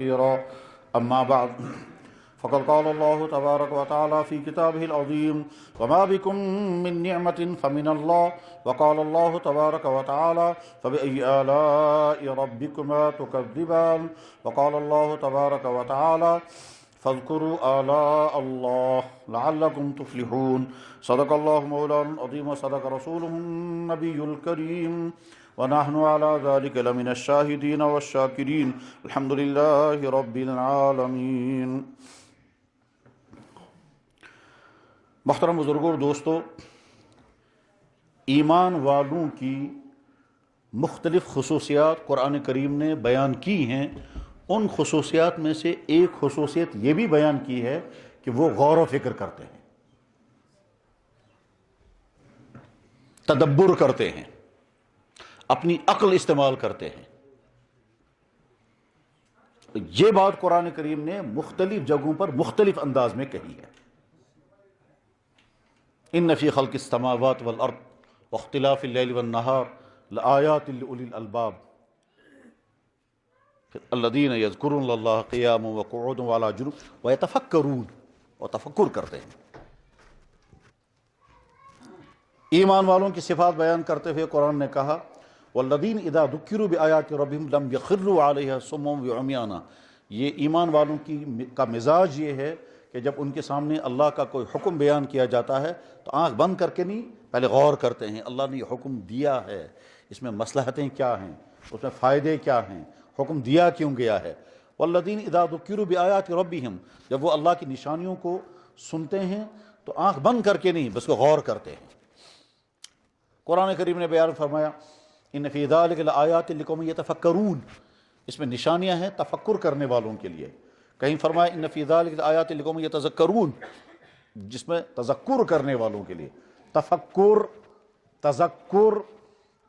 كثيرا. أما بعد فقد قال الله تبارك وتعالى في كتابه العظيم: وما بكم من نعمة فمن الله. وقال الله تبارك وتعالى: فبأي آلاء ربكما تكذبان. وقال الله تبارك وتعالى: فاذكروا آلاء الله لعلكم تفلحون. صدق الله مولانا العظيم وصدق رسوله النبي الكريم ونحن على ذلك لمن الشاهدين والشاكرين. الحمد لله رب العالمین. محترم بزرگوں اور دوستو، ایمان والوں کی مختلف خصوصیات قرآن کریم نے بیان کی ہیں. ان خصوصیات میں سے ایک خصوصیت یہ بھی بیان کی ہے کہ وہ غور و فکر کرتے ہیں، تدبر کرتے ہیں، اپنی عقل استعمال کرتے ہیں. یہ بات قرآن کریم نے مختلف جگہوں پر مختلف انداز میں کہی ہے. ان فی خلق السماوات والارض واختلاف اللیل والنہار لآیات لأولی الالباب الذین یذکرون اللہ قیاما وقعودا وعلی جنوب ویتفکرون، اور تفکر کرتے ہیں. ایمان والوں کی صفات بیان کرتے ہوئے قرآن نے کہا: والذین اذا ذکروا بآیات ربہم لم یخروا علیہا صما وعمیانا. یہ ایمان والوں کا مزاج یہ ہے کہ جب ان کے سامنے اللہ کا کوئی حکم بیان کیا جاتا ہے تو آنکھ بند کر کے نہیں، پہلے غور کرتے ہیں. اللہ نے یہ حکم دیا ہے، اس میں مصلحتیں کیا ہیں، اس میں فائدے کیا ہیں، حکم دیا کیوں گیا ہے. والذین اذا ذکروا بآیات ربہم، جب وہ اللہ کی نشانیوں کو سنتے ہیں تو آنکھ بند کر کے نہیں، بس وہ غور کرتے ہیں. قرآن کریم نے بیان فرمایا: ان فی ذلک لآیات لقوم یتفکرون. اس میں نشانیاں ہیں تفکر کرنے والوں کے لیے. کہیں فرمایا ان فی ذلک لآیات لقوم یتذکرون، جس میں تذکر کرنے والوں کے لیے. تفکر، تذکر،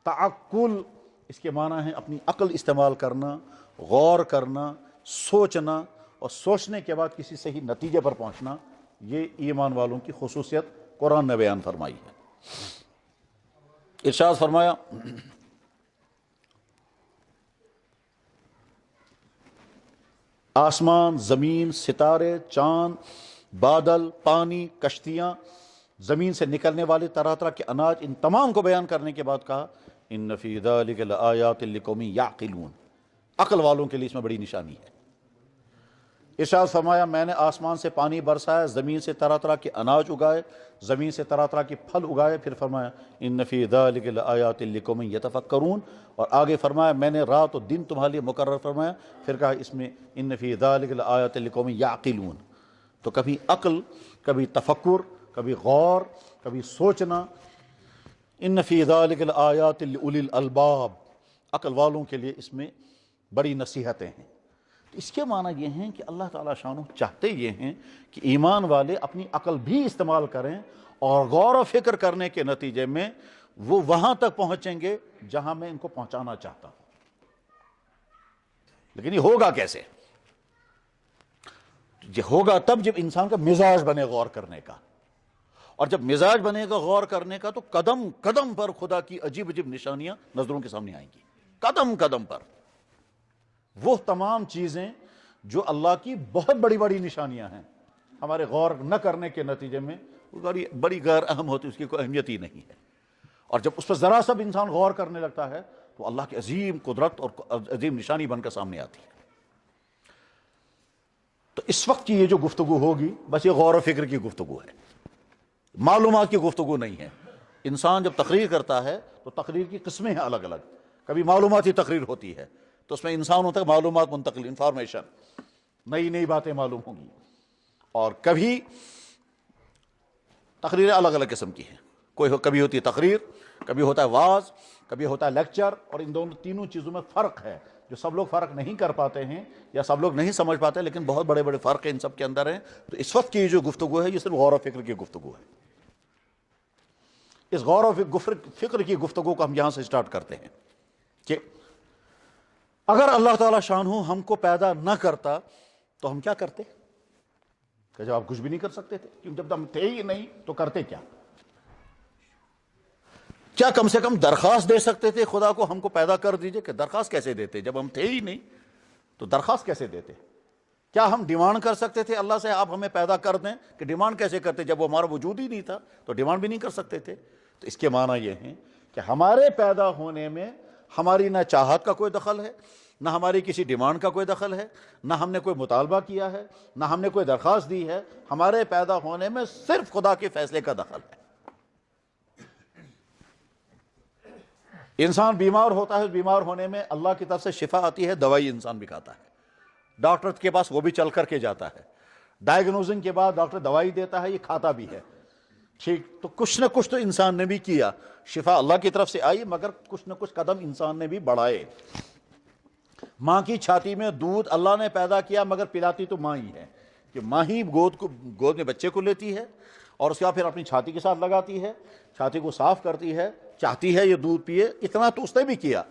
تعقل، اس کے معنی ہے اپنی عقل استعمال کرنا، غور کرنا، سوچنا، اور سوچنے کے بعد کسی صحیح نتیجے پر پہنچنا. یہ ایمان والوں کی خصوصیت قرآن نے بیان فرمائی ہے. ارشاد فرمایا: آسمان، زمین، ستارے، چاند، بادل، پانی، کشتیاں، زمین سے نکلنے والے طرح طرح کے اناج، ان تمام کو بیان کرنے کے بعد کہا: ان فی ذلک لآیات لقوم یعقلون. عقل والوں کے لیے اس میں بڑی نشانی ہے. ارشاد فرمایا: میں نے آسمان سے پانی برسایا، زمین سے طرح طرح کے اناج اگائے، زمین سے طرح طرح کے پھل اگائے. پھر فرمایا: ان فی ذلک لآیات لقوم یتفکرون. اور آگے فرمایا: میں نے رات و دن تمہارے لیے مقرر فرمایا. پھر کہا اس میں: ان فی ذلک لآیات لقوم یعقلون. تو کبھی عقل، کبھی تفکر، کبھی غور، کبھی سوچنا. ان فی ذلک لآیات لأولی الالباب، عقل والوں کے لیے اس میں بڑی نصیحتیں ہیں. اس کے معنی یہ ہیں کہ اللہ تعالیٰ شانہ چاہتے یہ ہیں کہ ایمان والے اپنی عقل بھی استعمال کریں، اور غور و فکر کرنے کے نتیجے میں وہ وہاں تک پہنچیں گے جہاں میں ان کو پہنچانا چاہتا ہوں. لیکن یہ ہوگا کیسے؟ یہ ہوگا تب جب انسان کا مزاج بنے غور کرنے کا. اور جب مزاج بنے گا غور کرنے کا تو قدم قدم پر خدا کی عجیب عجیب نشانیاں نظروں کے سامنے آئیں گی. قدم قدم پر وہ تمام چیزیں جو اللہ کی بہت بڑی بڑی نشانیاں ہیں، ہمارے غور نہ کرنے کے نتیجے میں بڑی غیر اہم ہوتی، اس کی کوئی اہمیت ہی نہیں ہے. اور جب اس پر ذرا سا بھی انسان غور کرنے لگتا ہے تو اللہ کی عظیم قدرت اور عظیم نشانی بن کر سامنے آتی ہے. تو اس وقت کی یہ جو گفتگو ہوگی بس یہ غور و فکر کی گفتگو ہے، معلومات کی گفتگو نہیں ہے. انسان جب تقریر کرتا ہے تو تقریر کی قسمیں ہیں الگ الگ. کبھی معلوماتی تقریر ہوتی ہے تو اس میں انسانوں تک معلومات منتقل، انفارمیشن، نئی نئی باتیں معلوم ہوں گی. اور کبھی تقریریں الگ الگ قسم کی ہیں. کبھی ہوتی ہے تقریر، کبھی ہوتا ہے وعظ، کبھی ہوتا ہے لیکچر. اور ان دونوں تینوں چیزوں میں فرق ہے جو سب لوگ فرق نہیں کر پاتے ہیں یا سب لوگ نہیں سمجھ پاتے، لیکن بہت بڑے بڑے فرق ہیں ان سب کے اندر ہیں. تو اس وقت کی جو گفتگو ہے یہ صرف غور و فکر کی گفتگو ہے. اس غور و فکر کی گفتگو کو ہم یہاں سے سٹارٹ کرتے ہیں کہ اگر اللہ تعالیٰ شانہ ہم کو پیدا نہ کرتا تو ہم کیا کرتے؟ کہ جب آپ کچھ بھی نہیں کر سکتے تھے، کیونکہ جب ہم تھے ہی نہیں تو کرتے کیا؟ کیا کم سے کم درخواست دے سکتے تھے خدا کو ہم کو پیدا کر دیجئے؟ کہ درخواست کیسے دیتے جب ہم تھے ہی نہیں؟ تو درخواست کیسے دیتے؟ کیا ہم ڈیمانڈ کر سکتے تھے اللہ سے آپ ہمیں پیدا کر دیں؟ کہ ڈیمانڈ کیسے کرتے؟ جب وہ ہمارا وجود ہی نہیں تھا تو ڈیمانڈ بھی نہیں کر سکتے تھے۔ تو اس کے معنی یہ ہیں کہ ہمارے پیدا ہونے میں ہماری نہ چاہت کا کوئی دخل ہے، نہ ہماری کسی ڈیمانڈ کا کوئی دخل ہے، نہ ہم نے کوئی مطالبہ کیا ہے، نہ ہم نے کوئی درخواست دی ہے۔ ہمارے پیدا ہونے میں صرف خدا کے فیصلے کا دخل ہے۔ انسان بیمار ہوتا ہے، بیمار ہونے میں اللہ کی طرف سے شفا آتی ہے، دوائی انسان بھی کھاتا ہے، ڈاکٹر کے پاس وہ بھی چل کر کے جاتا ہے، ڈائگنوزنگ کے بعد ڈاکٹر دوائی دیتا ہے، یہ کھاتا بھی ہے۔ ٹھیک، تو کچھ نہ کچھ تو انسان نے بھی کیا، شفا اللہ کی طرف سے آئی، مگر کچھ نہ کچھ قدم انسان نے بھی بڑھائے۔ ماں کی چھاتی میں دودھ اللہ نے پیدا کیا، مگر پلاتی تو ماں ہی ہے، کہ ماں ہی گود میں بچے کو لیتی ہے اور اس کے بعد پھر اپنی چھاتی کے ساتھ لگاتی ہے، چھاتی کو صاف کرتی ہے، چاہتی ہے یہ دودھ پیے، اتنا تو اس نے بھی کیا۔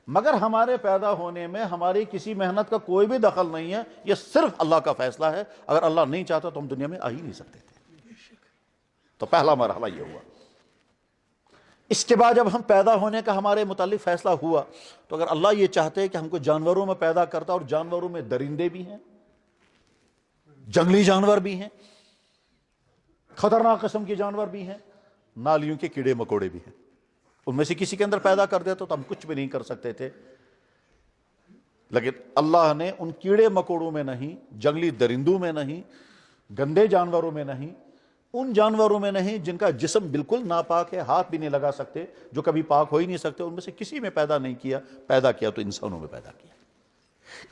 مگر ہمارے پیدا ہونے میں ہماری کسی محنت کا کوئی بھی دخل نہیں ہے، یہ صرف اللہ کا فیصلہ ہے۔ اگر اللہ نہیں چاہتا تو ہم دنیا میں آ ہی نہیں سکتے تھے۔ تو پہلا مرحلہ یہ ہوا۔ اس کے بعد جب ہم پیدا ہونے کا ہمارے متعلق فیصلہ ہوا، تو اگر اللہ یہ چاہتے کہ ہم کو جانوروں میں پیدا کرتا، اور جانوروں میں درندے بھی ہیں، جنگلی جانور بھی ہیں، خطرناک قسم کے جانور بھی ہیں، نالیوں کے کیڑے مکوڑے بھی ہیں، ان میں سے کسی کے اندر پیدا کر دیتا تو ہم کچھ بھی نہیں کر سکتے تھے۔ لیکن اللہ نے ان کیڑے مکوڑوں میں نہیں، جنگلی درندوں میں نہیں، گندے جانوروں میں نہیں، ان جانوروں میں نہیں جن کا جسم بالکل ناپاک ہے، ہاتھ بھی نہیں لگا سکتے، جو کبھی پاک ہو ہی نہیں سکتے، ان میں سے کسی میں پیدا نہیں کیا۔ پیدا کیا تو انسانوں میں پیدا کیا۔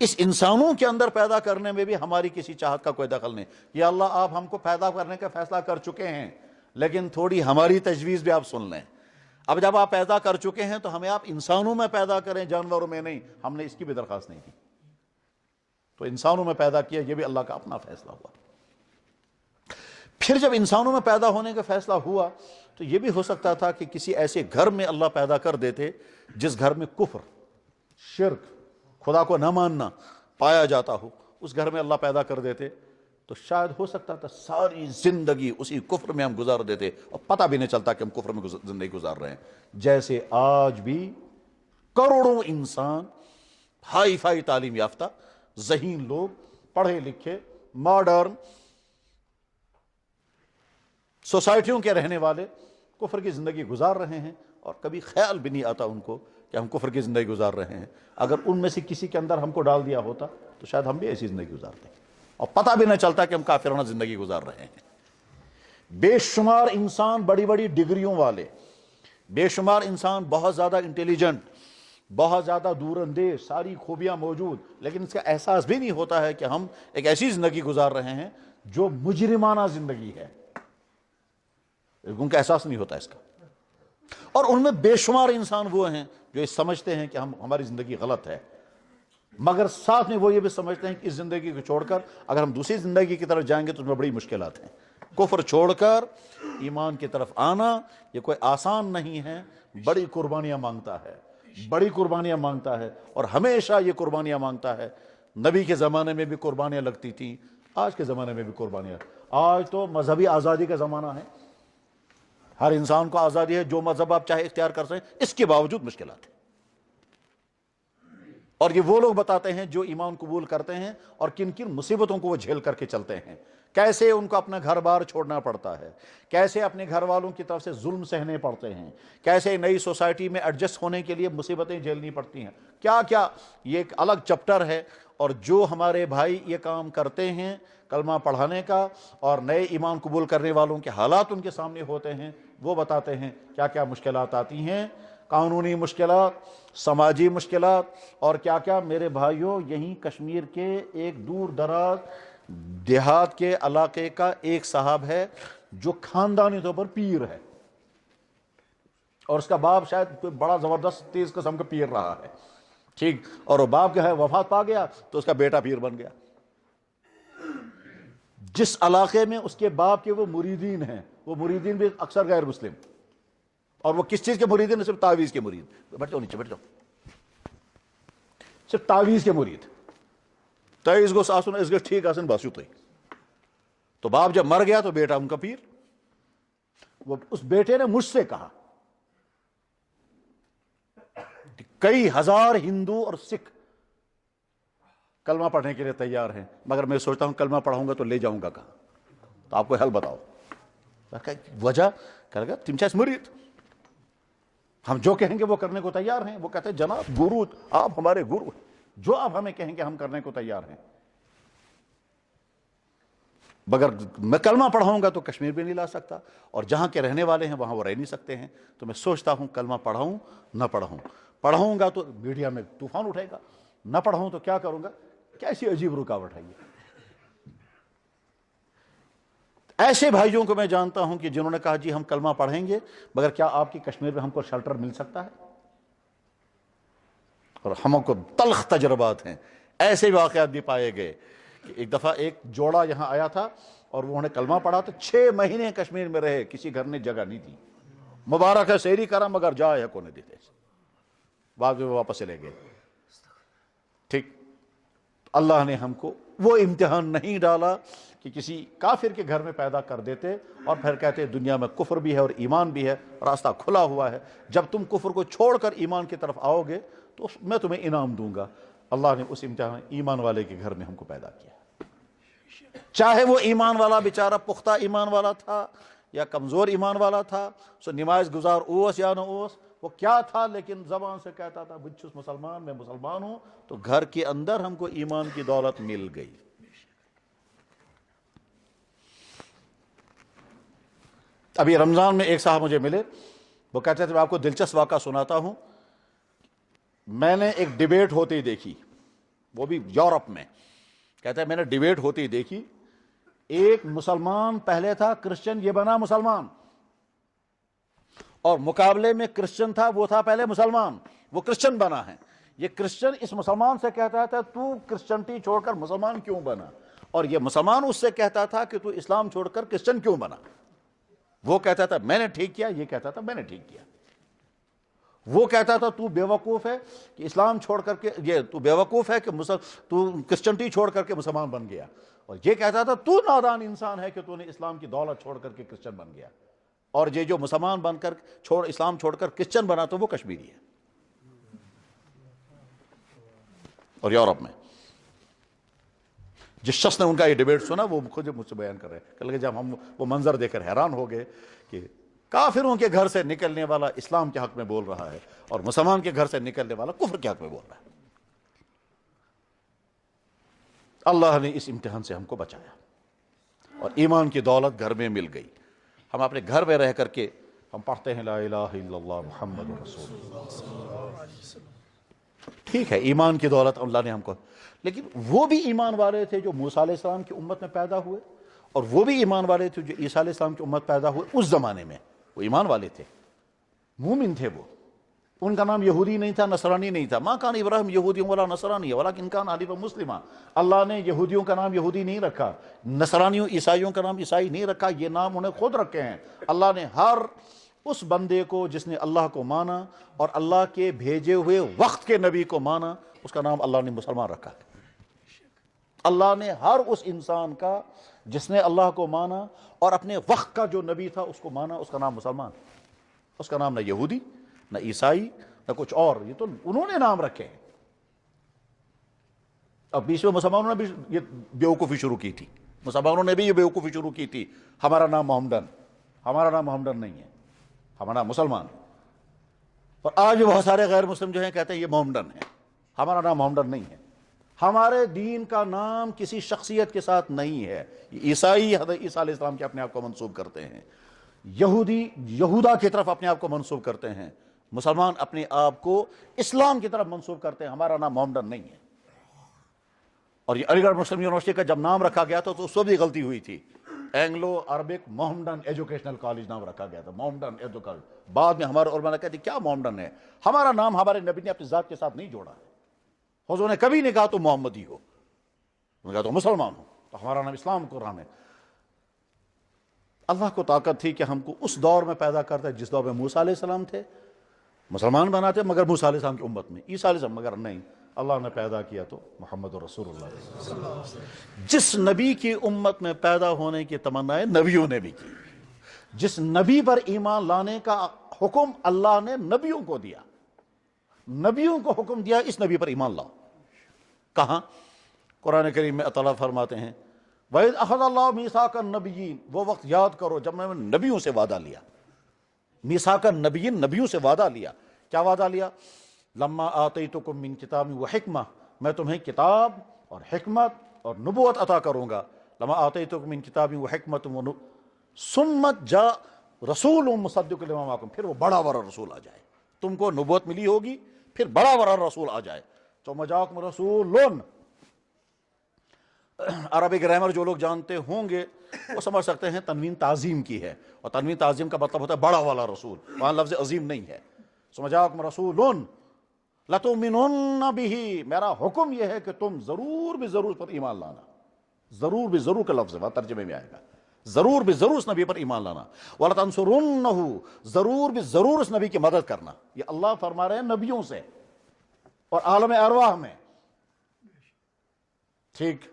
اس انسانوں کے اندر پیدا کرنے میں بھی ہماری کسی چاہت کا کوئی دخل نہیں۔ یا اللہ آپ ہم کو پیدا کرنے کا فیصلہ کر چکے ہیں، لیکن تھوڑی ہماری تجویز بھی آپ سن لیں۔ اب جب آپ پیدا کر چکے ہیں تو ہمیں آپ انسانوں میں پیدا کریں، جانوروں میں نہیں۔ ہم نے اس کی بھی درخواست نہیں کی، تو انسانوں میں پیدا کیا، یہ بھی اللہ کا اپنا فیصلہ ہوا۔ پھر جب انسانوں میں پیدا ہونے کا فیصلہ ہوا تو یہ بھی ہو سکتا تھا کہ کسی ایسے گھر میں اللہ پیدا کر دیتے جس گھر میں کفر، شرک، خدا کو نہ ماننا پایا جاتا ہو، اس گھر میں اللہ پیدا کر دیتے تو شاید ہو سکتا تھا ساری زندگی اسی کفر میں ہم گزار دیتے اور پتہ بھی نہیں چلتا کہ ہم کفر میں زندگی گزار رہے ہیں۔ جیسے آج بھی کروڑوں انسان ہائی فائی تعلیم یافتہ ذہین لوگ، پڑھے لکھے، ماڈرن سوسائٹیوں کے رہنے والے کفر کی زندگی گزار رہے ہیں، اور کبھی خیال بھی نہیں آتا ان کو کہ ہم کفر کی زندگی گزار رہے ہیں۔ اگر ان میں سے کسی کے اندر ہم کو ڈال دیا ہوتا تو شاید ہم بھی ایسی زندگی گزارتے، اور پتہ بھی نہ چلتا کہ ہم کافرانہ زندگی گزار رہے ہیں۔ بے شمار انسان بڑی بڑی ڈگریوں والے، بے شمار انسان بہت زیادہ انٹیلیجنٹ، بہت زیادہ دور اندیش، ساری خوبیاں موجود، لیکن اس کا احساس بھی نہیں ہوتا ہے کہ ہم ایک ایسی زندگی گزار رہے ہیں جو مجرمانہ زندگی ہے، ان کا احساس نہیں ہوتا اس کا۔ اور ان میں بے شمار انسان وہ ہیں جو یہ سمجھتے ہیں کہ ہماری زندگی غلط ہے، مگر ساتھ میں وہ یہ بھی سمجھتے ہیں کہ اس زندگی کو چھوڑ کر اگر ہم دوسری زندگی کی طرف جائیں گے تو اس میں بڑی مشکلات ہیں۔ کفر چھوڑ کر ایمان کی طرف آنا یہ کوئی آسان نہیں ہے، بڑی قربانیاں مانگتا ہے، بڑی قربانیاں مانگتا ہے، اور ہمیشہ یہ قربانیاں مانگتا ہے۔ نبی کے زمانے میں بھی قربانیاں لگتی تھیں، آج کے زمانے میں بھی قربانیاں۔ آج تو مذہبی آزادی کا زمانہ ہے، ہر انسان کو آزادی ہے، جو مذہب آپ چاہے اختیار کر سکیں، اس کے باوجود مشکلات ہیں۔ اور یہ وہ لوگ بتاتے ہیں جو ایمان قبول کرتے ہیں اور کن کن مصیبتوں کو وہ جھیل کر کے چلتے ہیں، کیسے ان کو اپنا گھر بار چھوڑنا پڑتا ہے، کیسے اپنے گھر والوں کی طرف سے ظلم سہنے پڑتے ہیں، کیسے نئی سوسائٹی میں ایڈجسٹ ہونے کے لیے مصیبتیں جھیلنی پڑتی ہیں، کیا کیا، یہ ایک الگ چپٹر ہے۔ اور جو ہمارے بھائی یہ کام کرتے ہیں کلمہ پڑھانے کا، اور نئے ایمان قبول کرنے والوں کے حالات ان کے سامنے ہوتے ہیں، وہ بتاتے ہیں کیا کیا مشکلات آتی ہیں، قانونی مشکلات، سماجی مشکلات، اور کیا کیا۔ میرے بھائیوں، یہیں کشمیر کے ایک دور دراز دیہات کے علاقے کا ایک صاحب ہے جو خاندانی طور پر پیر ہے، اور اس کا باپ شاید کوئی بڑا زبردست تیز قسم کا پیر رہا ہے، ٹھیک، اور وہ باپ جو ہے وفات پا گیا تو اس کا بیٹا پیر بن گیا۔ جس علاقے میں اس کے باپ کے وہ مریدین ہیں، وہ مریدین بھی اکثر غیر مسلم، اور وہ کس چیز کے مریدین ہیں؟ صرف تعویذ کے مرید۔ بیٹھ جاؤ نیچے، بیٹھ جاؤ، صرف تعویذ کے مرید۔ تعویذ گو آسن اس گو ٹھیک آسن بس یوتھے۔ تو باپ جب مر گیا تو بیٹا ان کا پیر۔ وہ اس بیٹے نے مجھ سے کہا، کئی ہزار ہندو اور سکھ کلمہ پڑھنے کے لیے تیار ہیں، مگر میں سوچتا ہوں کلمہ پڑھوں گا تو لے جاؤں گا کہاں؟ تو آپ کو حل بتاؤ۔ وجہ کہہ لگا تم چھس مرید، ہم جو کہیں گے وہ کرنے کو تیار ہیں۔ وہ کہتے ہیں جناب گرو، آپ ہمارے گرو، جو آپ ہمیں کہیں گے ہم کرنے کو تیار ہیں، مگر میں کلمہ پڑھاؤں گا تو کشمیر بھی نہیں لا سکتا، اور جہاں کے رہنے والے ہیں وہاں وہ رہ نہیں سکتے ہیں۔ تو میں سوچتا ہوں کلمہ پڑھاؤں نہ پڑھاؤں، پڑھاؤں گا تو میڈیا میں طوفان اٹھے گا، نہ پڑھاؤں تو کیا کروں گا؟ کیسی عجیب رکاوٹ ہے یہ۔ ایسے بھائیوں کو میں جانتا ہوں کہ جنہوں نے کہا جی ہم کلمہ پڑھیں گے، مگر کیا آپ کی کشمیر میں ہم کو شیلٹر مل سکتا ہے؟ اور ہم کو تلخ تجربات ہیں، ایسے واقعات بھی پائے گئے کہ ایک دفعہ ایک جوڑا یہاں آیا تھا اور انہوں نے کلمہ پڑھا تو 6 مہینے کشمیر میں رہے، کسی گھر نے جگہ نہیں دی، مبارک ہے سیری کرا مگر جائے ہے کو نہیں دیتے، بعد میں واپس چلے گئے۔ ٹھیک، اللہ نے ہم کو وہ امتحان نہیں ڈالا کہ کسی کافر کے گھر میں پیدا کر دیتے اور پھر کہتے دنیا میں کفر بھی ہے اور ایمان بھی ہے، راستہ کھلا ہوا ہے، جب تم کفر کو چھوڑ کر ایمان کی طرف آؤ گے تو میں تمہیں انعام دوں گا۔ اللہ نے اس امتحان ایمان والے کے گھر میں ہم کو پیدا کیا، چاہے وہ ایمان والا بیچارہ پختہ ایمان والا تھا یا کمزور ایمان والا تھا، سو نماز گزار اوس یا نہ اوس، وہ کیا تھا لیکن زبان سے کہتا تھا بچ چھس مسلمان، میں مسلمان ہوں، تو گھر کے اندر ہم کو ایمان کی دولت مل گئی۔ ابھی رمضان میں ایک صاحب مجھے ملے، وہ کہتے تھے میں آپ کو دلچسپ واقعہ سناتا ہوں، میں نے ایک ڈیبیٹ ہوتی دیکھی، وہ بھی یورپ میں، کہتا ہے میں نے ڈیبیٹ ہوتی دیکھی، ایک مسلمان پہلے تھا کرسچن، یہ بنا مسلمان، اور مقابلے میں کرسچن تھا، وہ تھا پہلے مسلمان، وہ کرسچن بنا ہے۔ یہ کرسچن اس مسلمان سے کہتا تھا تو کرسچنٹی چھوڑ کر مسلمان کیوں بنا، اور یہ مسلمان اس سے کہتا تھا کہ تو اسلام چھوڑ کر کرسچن کیوں بنا۔ وہ کہتا تھا میں نے ٹھیک کیا، یہ کہتا تھا میں نے ٹھیک کیا۔ وہ کہتا تھا تو بیوقوف ہے کہ اسلام چھوڑ کر کے، یہ تو بیوقوف ہے کہ تو کرسچنٹی چھوڑ کر کے مسلمان بن گیا، اور یہ کہتا تھا تو نادان انسان ہے کہ تو نے اسلام کی دولت چھوڑ کر کے کرسچن بن گیا، اور یہ جو مسلمان بن کر اسلام چھوڑ کر کرسچن بنا تو وہ کشمیری ہے۔ اور یورپ میں جس شخص نے ان کا یہ ڈیبیٹ سنا وہ خود مجھ سے بیان کر رہے ہیں، کہ جب ہم وہ منظر دیکھ کر حیران ہو گئے کہ کافروں کے گھر سے نکلنے والا اسلام کے حق میں بول رہا ہے اور مسلمان کے گھر سے نکلنے والا کفر کے حق میں بول رہا ہے۔ اللہ نے اس امتحان سے ہم کو بچایا اور ایمان کی دولت گھر میں مل گئی۔ ہم اپنے گھر میں رہ کر کے ہم پڑھتے ہیں لا الہ الا اللہ محمد رسول اللہ، ٹھیک ہے ایمان کی دولت اللہ نے ہم کو، لیکن وہ بھی ایمان والے تھے جو موسیٰ علیہ السلام کی امت میں پیدا ہوئے، اور وہ بھی ایمان والے تھے جو عیسیٰ علیہ السلام کی امت پیدا ہوئے۔ اس زمانے میں وہ ایمان والے تھے، مومن تھے، وہ ان کا نام یہودی نہیں تھا، نصرانی نہیں تھا، ما کان ابراہیم یہودی ولا نصرانی ولکن کان حنیفا مسلما۔ اللہ نے یہودیوں کا نام یہودی نہیں رکھا، نصرانیوں عیسائیوں کا نام عیسائی نہیں رکھا، یہ نام انہیں خود رکھے ہیں۔ اللہ نے ہر اس بندے کو جس نے اللہ کو مانا اور اللہ کے بھیجے ہوئے وقت کے نبی کو مانا، اس کا نام اللہ نے مسلمان رکھا۔ اللہ نے ہر اس انسان کا جس نے اللہ کو مانا اور اپنے وقت کا جو نبی تھا اس کو مانا، اس کا نام مسلمان، اس کا نام نہ یہودی نہ عیسائی نہ کچھ اور، یہ تو انہوں نے نام رکھے ہیں۔ اب بیچ میں مسلمانوں نے بھی یہ بیوقوفی شروع کی تھی، مسلمانوں نے بھی یہ بیوقوفی شروع کی تھی، ہمارا نام محمدن، ہمارا نام محمدن نہیں ہے، ہمارا مسلمان۔ اور آج بھی بہت سارے غیر مسلم جو ہیں کہتے ہیں یہ محمدن ہے، ہمارا نام محمدن نہیں ہے۔ ہمارے دین کا نام کسی شخصیت کے ساتھ نہیں ہے۔ عیسائی حضرت عیسیٰ علیہ السلام کے اپنے آپ کو منسوب کرتے ہیں، یہودی یہودا کی طرف اپنے آپ کو منسوب کرتے ہیں، مسلمان اپنے آپ کو اسلام کی طرف منسوب کرتے ہیں، ہمارا نام محمدن نہیں ہے۔ اور یہ علی گڑھ مسلم یونیورسٹی کا جب نام رکھا گیا تھا تو اس وقت بھی غلطی ہوئی تھی، اینگلو عربک محمدن ایجوکیشنل کالج نام رکھا گیا تھا، محمدن ایجوکیشنل۔ بعد میں ہمارے علماء نے کہتے کیا محمدن ہے، ہمارا نام ہمارے نبی نے اپنی ذات کے ساتھ نہیں جوڑا ہے، حضور نے کبھی نہیں کہا تو محمدی ہو، انہوں نے کہا تو مسلمان ہو، تو ہمارا نام اسلام قرآن ہے۔ اللہ کو طاقت تھی کہ ہم کو اس دور میں پیدا کرتا ہے جس دور میں موسیٰ علیہ السلام تھے، مسلمان بناتے مگر موسیٰ علیہ السلام کی امت میں، عیسیٰ علیہ السلام مگر نہیں، اللہ نے پیدا کیا تو محمد رسول اللہ۔ جس نبی کی امت میں پیدا ہونے کی تمنائیں نبیوں نے بھی کی، جس نبی پر ایمان لانے کا حکم اللہ نے نبیوں کو دیا، نبیوں کو حکم دیا اس نبی پر ایمان لاؤ۔ کہاں؟ قرآن کریم میں اللہ تعالیٰ فرماتے ہیں وَإِذْ أَخَذَ اللَّهُ مِيثَاقَ النَّبِيِّينَ، وہ وقت یاد کرو جب میں نے نبیوں سے وعدہ لیا. میثاق النبیین، نبیوں سے وعدہ لیا. کیا وعدہ لیا؟ لما آتیتکم من کتاب و حکمہ، میں تمہیں کتاب اور حکمت اور نبوت عطا کروں گا. لما آتیتکم من کتاب و حکمت ثم جاء رسول مصدق لما معکم، پھر وہ بڑا بڑا رسول آ جائے. تم کو نبوت ملی ہوگی، پھر بڑا بڑا رسول آ جائے. ثم جاءکم رسول، عربی گرامر جو لوگ جانتے ہوں گے وہ سمجھ سکتے ہیں تنوین تعظیم کی ہے، اور تنوین تعظیم کا مطلب ہوتا ہے بڑا والا رسول، وہاں لفظ عظیم نہیں ہے. ثم جاءکم رسول لتؤمنن بہ، میرا حکم یہ ہے کہ تم ضرور بھی ضرور پر ایمان لانا. ضرور بھی ضرور کا لفظ ہے، ترجمے میں آئے گا ضرور بھی ضرور اس نبی پر ایمان لانا. وَلَتَنْصُرُنَّهُ، ضرور بھی ضرور اس نبی کی مدد کرنا. یہ اللہ فرما رہے ہیں نبیوں سے اور عالم ارواح میں. ٹھیک،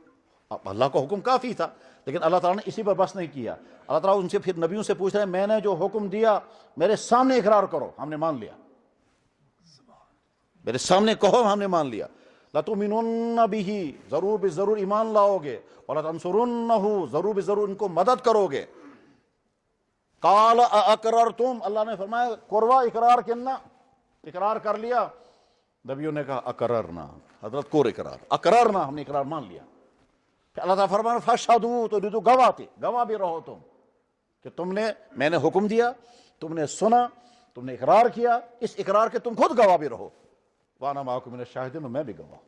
اب اللہ کا حکم کافی تھا، لیکن اللہ تعالیٰ نے اسی پر بس نہیں کیا. اللہ تعالیٰ ان سے پھر نبیوں سے پوچھ رہے ہیں میں نے جو حکم دیا میرے سامنے اقرار کرو، ہم نے مان لیا. میرے سامنے کہو ہم نے مان لیا. لَتُؤْمِنُنَّ بِهِ، ضرور بھی ضرور ایمان لاؤ گے. وَلَتَنْصُرُنَّهُ، ضرور بھی ضرور ان کو مدد کرو گے. قَالَ أَأَقْرَرْتُمْ، اللہ نے فرمایا قروا اقرار کرنا، اقرار کر لیا. نبیوں نے کہا اقررنا، حضرت کور اقرار، اقررنا، ہم نے اقرار مان لیا. کہ اللہ تعالیٰ فرمایا فَاشْهَدُوا، تو گواہ تھے، گواہ بھی رہو تم کہ تم نے، میں نے حکم دیا، تم نے سنا، تم نے اقرار کیا، اس اقرار کے تم خود گواہ بھی رہو. وَأَنَا مَعَكُم مِّنَ الشَّاهِدِينَ، میں بھی گواہ.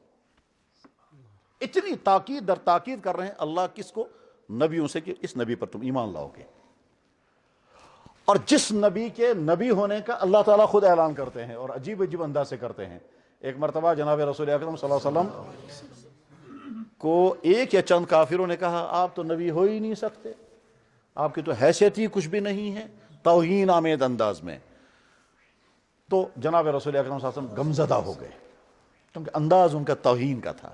اتنی تاکید در تاکید کر رہے ہیں اللہ کس کو؟ نبیوں سے، کہ اس نبی پر تم ایمان لاؤ گے. اور جس نبی کے نبی ہونے کا اللہ تعالیٰ خود اعلان کرتے ہیں اور عجیب عجیب انداز سے کرتے ہیں. ایک مرتبہ جناب رسول اکرم صلی اللہ علیہ وسلم کو ایک یا چند کافروں نے کہا آپ تو نبی ہو ہی نہیں سکتے، آپ کی تو حیثیت ہی کچھ بھی نہیں ہے، توہین آمیز انداز میں. تو جناب رسول اکرم صلی اللہ علیہ وسلم غمزدہ ہو گئے، کیونکہ انداز ان کا توہین کا تھا،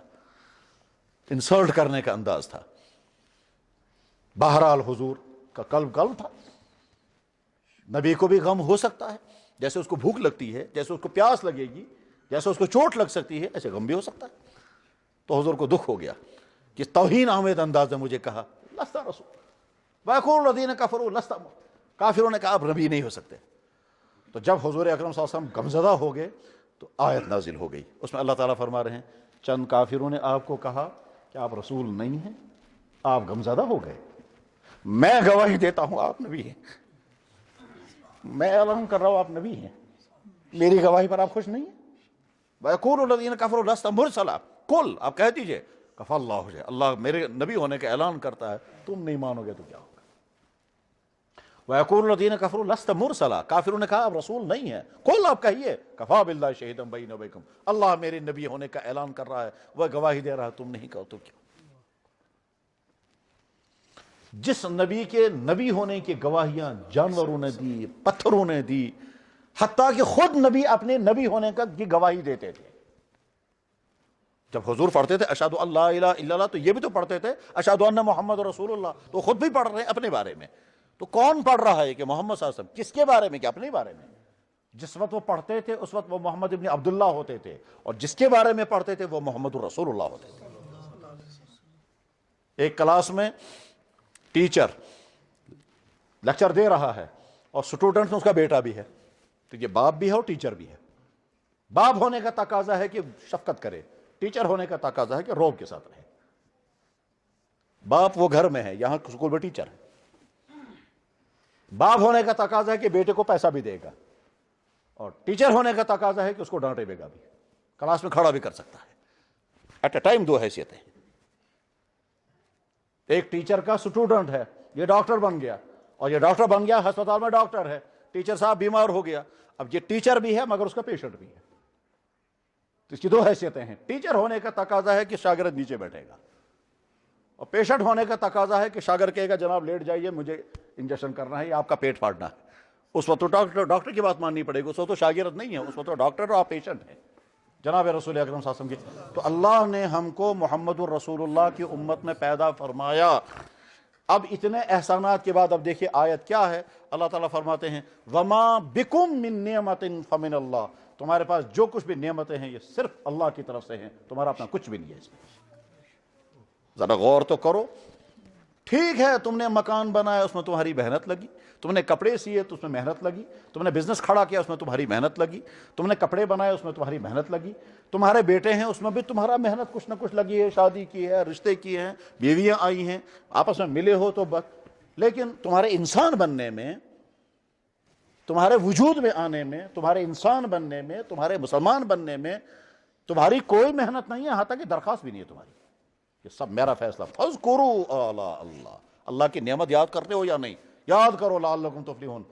انسلٹ کرنے کا انداز تھا. بہرحال حضور کا قلب تھا. نبی کو بھی غم ہو سکتا ہے، جیسے اس کو بھوک لگتی ہے، جیسے اس کو پیاس لگے گی، جیسے اس کو چوٹ لگ سکتی ہے، ایسے غم بھی ہو سکتا ہے. تو حضور کو دکھ ہو گیا کہ توہین آمیز انداز میں مجھے کہا لست رسول. وَيَقُولُ الَّذِينَ كَفَرُوا لَسْتَ، کافروں نے کہا آپ نبی نہیں ہو سکتے. تو جب حضور اکرم صلی اللہ علیہ وسلم غمزدہ ہو گئے تو آیت نازل ہو گئی. اس میں اللہ تعالیٰ فرما رہے ہیں چند کافروں نے آپ کو کہا کہ آپ رسول نہیں ہیں، آپ غمزدہ ہو گئے، میں گواہی دیتا ہوں آپ نبی ہیں، میں اعلان کر رہا ہوں آپ نبی ہیں، میری گواہی پر آپ خوش نہیں ہیں. وَيَقُولُ الَّذِينَ كَفَرُوا لَسْتَ مُرْسَلًا، قُلْ، آپ کہہ دیجئے کفى اللہ، اللہ میرے نبی ہونے کا اعلان کرتا ہے، تم نہیں مانو گے تو کیا ہوگا. وَيَقُولُ الَّذِينَ كَفَرُوا لَسْتَ مُرْسَلًا، کافروں نے کہا آپ رسول نہیں ہیں. قُلْ، آپ کہیے کفى بِاللَّهِ شَهِيدًا بَيْنِي وَبَيْنَكُمْ، اللہ میرے نبی ہونے کا اعلان کر رہا ہے، وہ گواہی دے رہا ہے، تم نہیں کہو تو کیا. جس نبی کے نبی ہونے کی گواہیاں جانوروں نے دی، پتھروں نے دی، حتیٰ کہ خود نبی اپنے نبی ہونے کی گواہی دیتے تھے. جب حضور پڑھتے تھے اشہد ان لا الہ الا اللہ، تو یہ بھی تو پڑھتے تھے اشہد ان محمد رسول اللہ، تو خود بھی پڑھ رہے ہیں اپنے بارے میں. تو کون پڑھ رہا ہے کہ محمد صلی اللہ علیہ وسلم، کس کے بارے میں کہ اپنے بارے میں. جس وقت وہ پڑھتے تھے اس وقت وہ محمد ابن عبداللہ ہوتے تھے، اور جس کے بارے میں پڑھتے تھے وہ محمد رسول اللہ ہوتے تھے. ایک کلاس میں ٹیچر لیکچر دے رہا ہے اور اسٹوڈنٹ میں اس کا بیٹا بھی ہے، تو یہ باپ بھی ہے اور ٹیچر بھی ہے. باپ ہونے کا تقاضا ہے کہ شفقت کرے، ٹیچر ہونے کا تقاضا ہے کہ روب کے ساتھ رہے. باپ وہ گھر میں ہے، یہاں اسکول میں ٹیچر ہے. باپ ہونے کا تقاضا ہے کہ بیٹے کو پیسہ بھی دے گا، اور ٹیچر ہونے کا تقاضا ہے کہ اس کو ڈانٹے گا بھی، کلاس میں کھڑا بھی کر سکتا ہے. ایٹ اے ٹائم دو حیثیتیں. ایک ٹیچر کا اسٹوڈنٹ ہے، یہ ڈاکٹر بن گیا، اور یہ ڈاکٹر بن گیا ہسپتال میں ڈاکٹر ہے. ٹیچر صاحب بیمار ہو گیا، اب یہ ٹیچر بھی ہے مگر اس کا پیشنٹ بھی ہے. تو اس کی دو حیثیتیں ہیں. ٹیچر ہونے کا تقاضا ہے کہ شاگرد نیچے بیٹھے گا، اور پیشنٹ ہونے کا تقاضا ہے کہ شاگرد کہے گا جناب لیٹ جائیے، مجھے انجیکشن کرنا ہے یا آپ کا پیٹ پھاڑنا ہے. اس وقت تو ڈاکٹر کی بات ماننی پڑے گی، اس وقت تو شاگرد نہیں ہے، اس وقت تو ڈاکٹر اور آپ پیشنٹ ہیں جناب رسول اکرم صلی اللہ علیہ وسلم کی. تو اللہ نے ہم کو محمد الرسول اللہ کی امت میں پیدا فرمایا. اب اتنے احسانات کے بعد اب دیکھیے آیت کیا ہے. اللہ تعالیٰ فرماتے ہیں وَمَا بِكُم مِّن نِعْمَةٍ فَمِنَ اللَّهِ، تمہارے پاس جو کچھ بھی نعمتیں ہیں یہ صرف اللہ کی طرف سے ہیں، تمہارا اپنا کچھ بھی نہیں ہے اس میں. ذرا غور تو کرو. ٹھیک ہے تم نے مکان بنایا اس میں تمہاری محنت لگی, تم نے کپڑے سیے تو اس میں محنت لگی, تم نے بزنس کھڑا کیا اس میں تمہاری محنت لگی, تم نے کپڑے بنائے اس میں تمہاری محنت لگی, تمہارے بیٹے ہیں اس میں بھی تمہارا محنت کچھ نہ کچھ لگی ہے, شادی کی ہے, رشتے کیے ہیں, بیویاں آئی ہیں, آپس میں ملے ہو تو بس. لیکن تمہارے انسان بننے میں, تمہارے وجود میں آنے میں, تمہارے انسان بننے میں, تمہارے مسلمان بننے میں تمہاری کوئی محنت نہیں ہے, یہاں تک کہ درخواست بھی نہیں ہے تمہاری. یہ سب میرا فیصلہ. فاذکروا آلاء اللہ, اللہ کی نعمت یاد کرتے ہو یا نہیں؟ یاد کرو لعلکم تفلحون.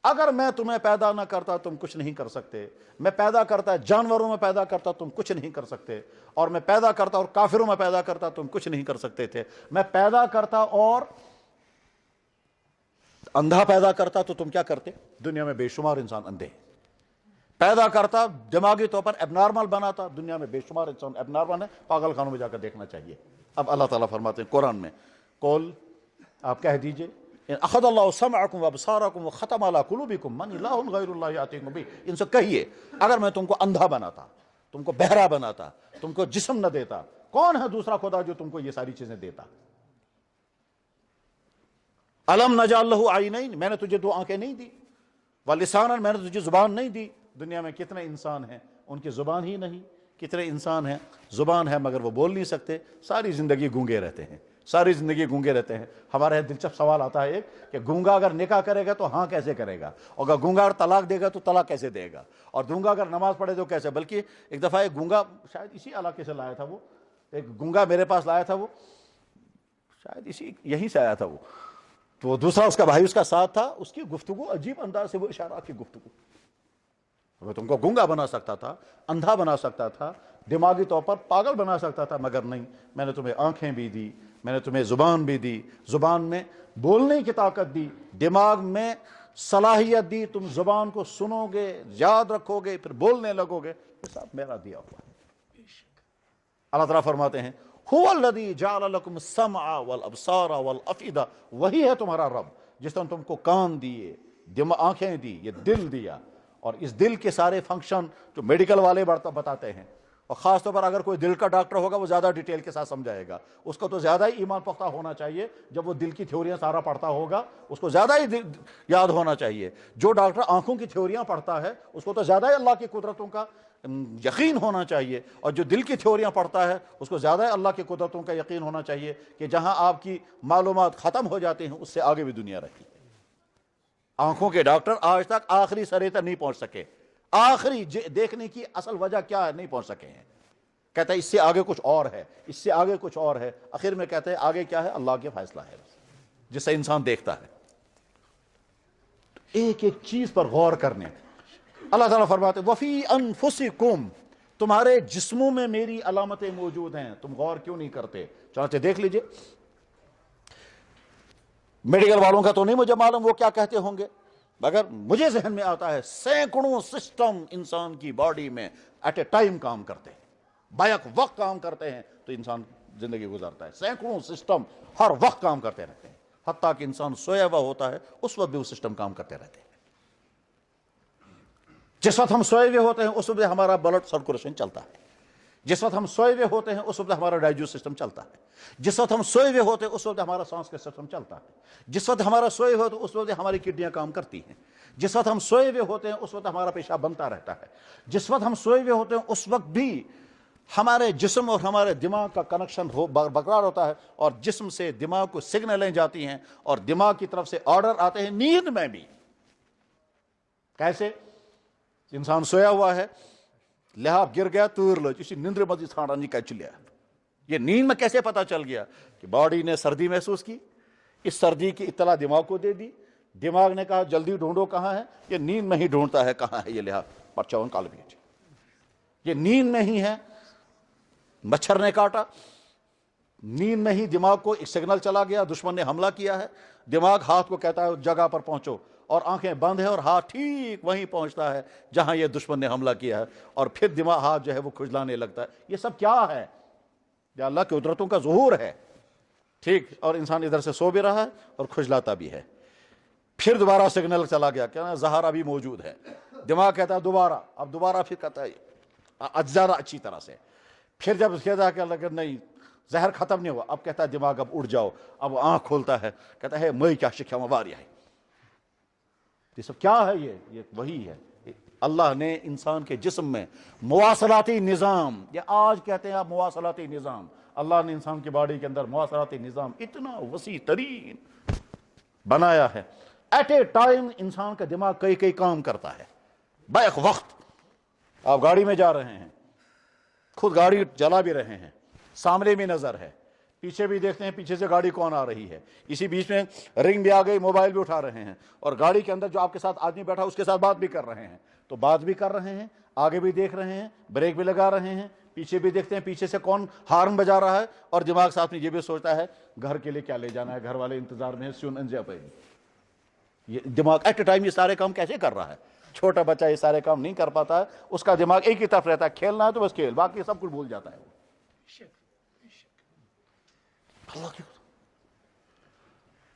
اگر میں تمہیں پیدا نہ کرتا تم کچھ نہیں کر سکتے, میں پیدا کرتا جانوروں میں پیدا کرتا تم کچھ نہیں کر سکتے, اور میں پیدا کرتا اور کافروں میں پیدا کرتا تم کچھ نہیں کر سکتے تھے, میں پیدا کرتا اور اندھا پیدا کرتا تو تم کیا کرتے؟ دنیا میں بے شمار انسان اندھے. پیدا کرتا دماغی طور پر اب نارمل بناتا, دنیا میں بے شمار انسان اب نارمل ہے, پاگل خانوں میں جا کر دیکھنا چاہیے. اب اللہ تعالیٰ فرماتے ہیں قرآن میں, قول آپ کہہ دیجئے اخذ اللہ سمعکم وابصارکم وختم علی قلوبکم من الہ غیر اللہ یاتیکم بہ. ان سے کہیے اگر میں تم کو اندھا بناتا, تم کو بہرا بناتا, تم کو جسم نہ دیتا, کون ہے دوسرا خدا جو تم کو یہ ساری چیزیں دیتا؟ الم نجعل لہ عینین, میں نے تجھے دو آنکھیں نہیں دی, ولسانا, میں نے تجھے زبان نہیں دی. دنیا میں کتنے انسان ہیں ان کی زبان ہی نہیں, کتنے انسان ہیں زبان ہے مگر وہ بول نہیں سکتے, ساری زندگی گونگے رہتے ہیں, ساری زندگی گونگے رہتے ہیں. ہمارے یہاں دلچسپ سوال آتا ہے ایک کہ گونگا اگر نکاح کرے گا تو ہاں کیسے کرے گا, اور اگر گونگا اگر طلاق دے گا تو طلاق کیسے دے گا, اور گونگا اگر نماز پڑھے تو کیسے. بلکہ ایک دفعہ ایک گونگا شاید اسی علاقے سے لایا تھا, وہ ایک گونگا میرے پاس لایا تھا, وہ شاید یہیں سے آیا تھا وہ, تو دوسرا اس کا بھائی اس کا ساتھ تھا. اس کی گفتگو عجیب انداز سے, وہ اشارات کی گفتگو. وہ تم کو گونگا بنا سکتا تھا, اندھا بنا سکتا تھا, دماغی طور پر پاگل بنا سکتا تھا, مگر نہیں, میں نے تمہیں آنکھیں بھی دی, میں نے تمہیں زبان بھی دی, زبان میں بولنے کی طاقت دی, دماغ میں صلاحیت دی, تم زبان کو سنو گے, یاد رکھو گے, پھر بولنے لگو گے. یہ سب میرا دیا ہوا ہے. اللہ تعالیٰ فرماتے ہیں هو الذی جعل لکم السمع والابصار والافئدہ, وہی ہے تمہارا رب جس نے تم کو کان دیے, آنکھیں دی, یہ دل دیا. اور اس دل کے سارے فنکشن جو میڈیکل والے بتاتے ہیں, اور خاص طور پر اگر کوئی دل کا ڈاکٹر ہوگا وہ زیادہ ڈیٹیل کے ساتھ سمجھائے گا, اس کو تو زیادہ ہی ایمان پختہ ہونا چاہیے. جب وہ دل کی تھیوریاں سارا پڑھتا ہوگا اس کو زیادہ ہی یاد ہونا چاہیے. جو ڈاکٹر آنکھوں کی تھیوریاں پڑھتا ہے اس کو تو زیادہ ہی اللہ کی قدرتوں کا یقین ہونا چاہیے, اور جو دل کی تھیوریاں پڑھتا ہے اس کو زیادہ ہی اللہ کی قدرتوں کا یقین ہونا چاہیے کہ جہاں آپ کی معلومات ختم ہو جاتی ہیں اس سے آگے بھی دنیا رہتی ہے. آنکھوں کے ڈاکٹر آج تک آخری سرے تک نہیں پہنچ سکے, آخری دیکھنے کی اصل وجہ کیا ہے نہیں پہنچ سکے ہیں. کہتا ہے اس سے آگے کچھ اور ہے, اس سے آگے کچھ اور ہے. آخر میں کہتے ہیں آگے کیا ہے, اللہ کے فیصلہ ہے جس سے انسان دیکھتا ہے. ایک ایک چیز پر غور کرنے. اللہ تعالیٰ فرماتے ہیں وفی انفسکم, تمہارے جسموں میں میری علامتیں موجود ہیں, تم غور کیوں نہیں کرتے؟ چنانچہ دیکھ لیجئے, میڈیکل والوں کا تو نہیں مجھے معلوم وہ کیا کہتے ہوں گے, مگر مجھے ذہن میں آتا ہے سینکڑوں سسٹم انسان کی باڈی میں ایٹ اے ٹائم کام کرتے ہیں, بیک وقت کام کرتے ہیں تو انسان زندگی گزارتا ہے. سینکڑوں سسٹم ہر وقت کام کرتے رہتے ہیں, حتیٰ کہ انسان سویا ہوا ہوتا ہے اس وقت بھی وہ سسٹم کام کرتے رہتے ہیں. جس وقت ہم سوئے ہوئے ہوتے ہیں اس وقت ہمارا بلڈ سرکولیشن چلتا ہے, جس وقت ہم سوئے ہوئے ہوتے ہیں اس وقت ہمارا ڈائجسٹ سسٹم چلتا ہے, جس وقت ہم سوئے ہوئے ہوتے ہیں اس وقت ہمارا سانس کا سسٹم چلتا ہے, جس وقت ہمارا سوئے ہوئے ہوتے ہیں اس وقت ہماری کڈنیاں کام کرتی ہیں, جس وقت ہم سوئے ہوئے ہوتے ہیں اس وقت ہمارا پیشاب بنتا رہتا ہے, جس وقت ہم سوئے ہوئے ہوتے ہیں اس وقت بھی ہمارے جسم اور ہمارے دماغ کا کنیکشن برقرار ہوتا ہے, اور جسم سے دماغ کو سگنلیں جاتی ہیں اور دماغ کی طرف سے آرڈر آتے ہیں نیند میں بھی. کیسے؟ انسان سویا ہوا ہے, لحاف گر گیا تور لج, اسی نیندر مزی ژھانڈان نہیں کیا چلیا. یہ نیند میں کیسے پتا چل گیا کہ باڈی نے سردی محسوس کی, اس سردی کی اطلاع دماغ کو دے دی, دماغ نے کہا جلدی ڈھونڈو کہاں ہے, یہ نیند میں ہی ڈھونڈتا ہے کہاں ہے یہ لحاف, پرچاون کال بیٹ, یہ نیند میں ہی ہے. مچھر نے کاٹا, نیند میں ہی دماغ کو ایک سگنل چلا گیا, دشمن نے حملہ کیا ہے, دماغ ہاتھ کو کہتا ہے جگہ پر پہنچو, اور آنکھیں بند ہیں اور ہاتھ ٹھیک وہیں پہنچتا ہے جہاں یہ دشمن نے حملہ کیا ہے, اور پھر دماغ ہاتھ جو ہے وہ کھجلانے لگتا ہے. یہ سب کیا ہے؟ یہ اللہ کی قدرتوں کا ظہور ہے. ٹھیک, اور انسان ادھر سے سو بھی رہا ہے اور کھجلاتا بھی ہے. پھر دوبارہ سگنل چلا گیا, کہنا زہر ابھی موجود ہے, دماغ کہتا ہے دوبارہ, اب دوبارہ پھر کہتا ہے زیادہ اچھی طرح سے. پھر جب کہتا ہے کہ نہیں زہر ختم نہیں ہوا، اب کہتا ہے دماغ اب اٹھ جاؤ، اب آنکھ کھولتا ہے، کہتا ہے میں کیا شکھا واری ہے، یہ سب کیا ہے؟ یہ وہی ہے، اللہ نے انسان کے جسم میں مواصلاتی نظام، یہ آج کہتے ہیں آپ مواصلاتی نظام، اللہ نے انسان کی باڈی کے اندر مواصلاتی نظام اتنا وسیع ترین بنایا ہے، ایٹ اے ٹائم انسان کا دماغ کئی کام کرتا ہے بیک وقت۔ آپ گاڑی میں جا رہے ہیں، خود گاڑی چلا بھی رہے ہیں، سامنے بھی نظر ہے، پیچھے بھی دیکھتے ہیں پیچھے سے گاڑی کون آ رہی ہے، اسی بیچ میں رنگ بھی آ گئی، موبائل بھی اٹھا رہے ہیں، اور گاڑی کے اندر جو آپ کے ساتھ آدمی بیٹھا اس کے ساتھ بات بھی کر رہے ہیں، تو بات بھی کر رہے ہیں، آگے بھی دیکھ رہے ہیں، بریک بھی لگا رہے ہیں، پیچھے بھی دیکھتے ہیں پیچھے سے کون ہارن بجا رہا ہے، اور دماغ ساتھ میں یہ بھی سوچتا ہے گھر کے لیے کیا لے جانا ہے، گھر والے انتظار میں ہیں، یہ دماغ ایٹ اے ٹائم یہ سارے کام کیسے کر رہا ہے؟ چھوٹا بچہ یہ سارے کام نہیں کر پاتا ہے، اس کا دماغ ایک ہی طرف رہتا ہے، کھیلنا ہے تو بس کھیل، باقی سب کچھ بھول جاتا ہے وہ۔ اللہ کی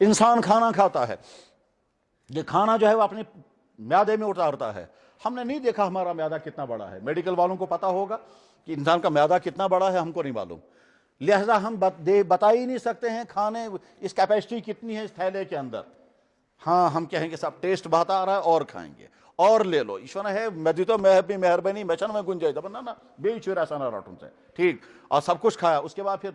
انسان کھانا کھاتا ہے، یہ کھانا جو ہے وہ اپنے معدے میں اتارتا ہے، ہم نے نہیں دیکھا ہمارا معدہ کتنا بڑا ہے، میڈیکل والوں کو پتا ہوگا کہ انسان کا معدہ کتنا بڑا ہے، ہم کو نہیں معلوم، لہذا ہم بتا ہی نہیں سکتے ہیں کھانے اس کیپیسٹی کتنی ہے اس تھیلے کے اندر۔ ہاں ہم کہیں گے سب ٹیسٹ بہت آ رہا ہے اور کھائیں گے اور لے لو، ایشور ہے میں تو مہربانی میں چن میں گنجائش نا بے چور ایسا نہ رٹوں سے ٹھیک، اور سب کچھ کھایا، اس کے بعد پھر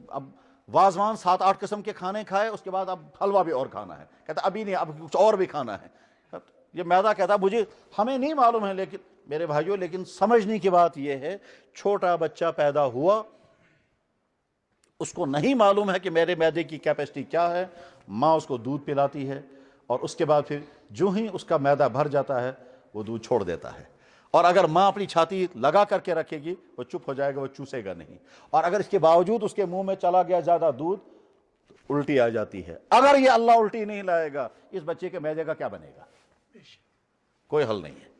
اب وازوان 7-8 قسم کے کھانے کھائے، اس کے بعد اب حلوہ بھی اور کھانا ہے، کہتا ابھی نہیں، اب کچھ اور بھی کھانا ہے، یہ معدہ کہتا مجھے ہمیں نہیں معلوم ہے، لیکن میرے بھائیوں لیکن سمجھنے کی بات یہ ہے، چھوٹا بچہ پیدا ہوا، اس کو نہیں معلوم ہے کہ میرے معدے کی کیپیسٹی کیا ہے، ماں اس کو دودھ پلاتی ہے، اور اس کے بعد پھر جو ہی اس کا معدہ بھر جاتا ہے وہ دودھ چھوڑ دیتا ہے، اور اگر ماں اپنی چھاتی لگا کر کے رکھے گی وہ چپ ہو جائے گا، وہ چوسے گا نہیں، اور اگر اس کے باوجود اس کے منہ میں چلا گیا زیادہ دودھ تو الٹی آ جاتی ہے، اگر یہ اللہ الٹی نہیں لائے گا اس بچے کے معدے کا کیا بنے گا؟ کوئی حل نہیں ہے،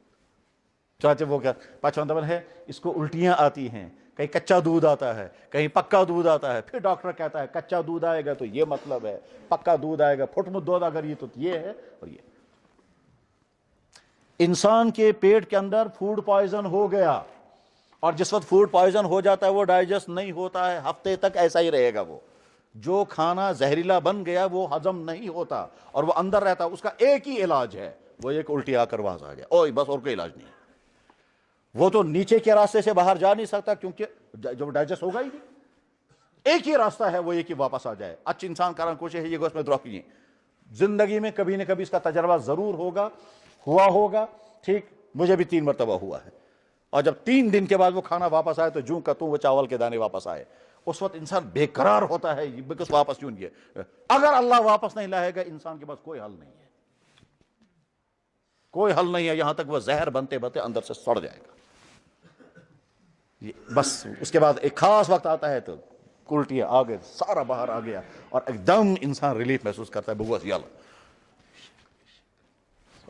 چاہتے وہ کیا پچھوندمن ہے، اس کو الٹیاں آتی ہیں، کہیں کچا دودھ آتا ہے، کہیں پکا دودھ آتا ہے، پھر ڈاکٹر کہتا ہے کچا دودھ آئے گا تو یہ مطلب ہے، پکا دودھ آئے گا پھٹ مت دودھ اگر یہ تو یہ ہے، اور یہ انسان کے پیٹ کے اندر فوڈ پوائزن ہو گیا، اور جس وقت فوڈ پوائزن ہو جاتا ہے وہ ڈائجسٹ نہیں ہوتا ہے، ہفتے تک ایسا ہی رہے گا، وہ جو کھانا زہریلا بن گیا وہ ہضم نہیں ہوتا اور وہ اندر رہتا، اس کا ایک ہی علاج ہے، وہ ایک الٹی آ کر واز آ گیا، بس اور کوئی علاج نہیں ہے، وہ تو نیچے کے راستے سے باہر جا نہیں سکتا کیونکہ جب ڈائجسٹ ہوگا ہی نہیں، ایک ہی راستہ ہے وہ ایک ہی واپس آ جائے، اچھی انسان کرنا کوشش ہے یہ گوشت میں دروکیے، زندگی میں کبھی نہ کبھی اس کا تجربہ ضرور ہوا ہوگا، ٹھیک، مجھے بھی 3 مرتبہ ہوا ہے، اور جب 3 دن کے بعد وہ کھانا واپس آئے تو جوں کا توں وہ چاول کے دانے واپس آئے، اس وقت انسان بے قرار ہوتا ہے، بکس واپس کیوں نہیں ہے، اگر اللہ واپس نہیں لائے گا انسان کے پاس کوئی حل نہیں ہے، کوئی حل نہیں ہے، یہاں تک وہ زہر بنتے بنتے اندر سے سڑ جائے گا، بس اس کے بعد ایک خاص وقت آتا ہے تو الٹیاں آ گئے، سارا باہر آ گیا اور ایک دم انسان ریلیف محسوس کرتا ہے، بس یلا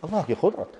اللہ کی قدرت۔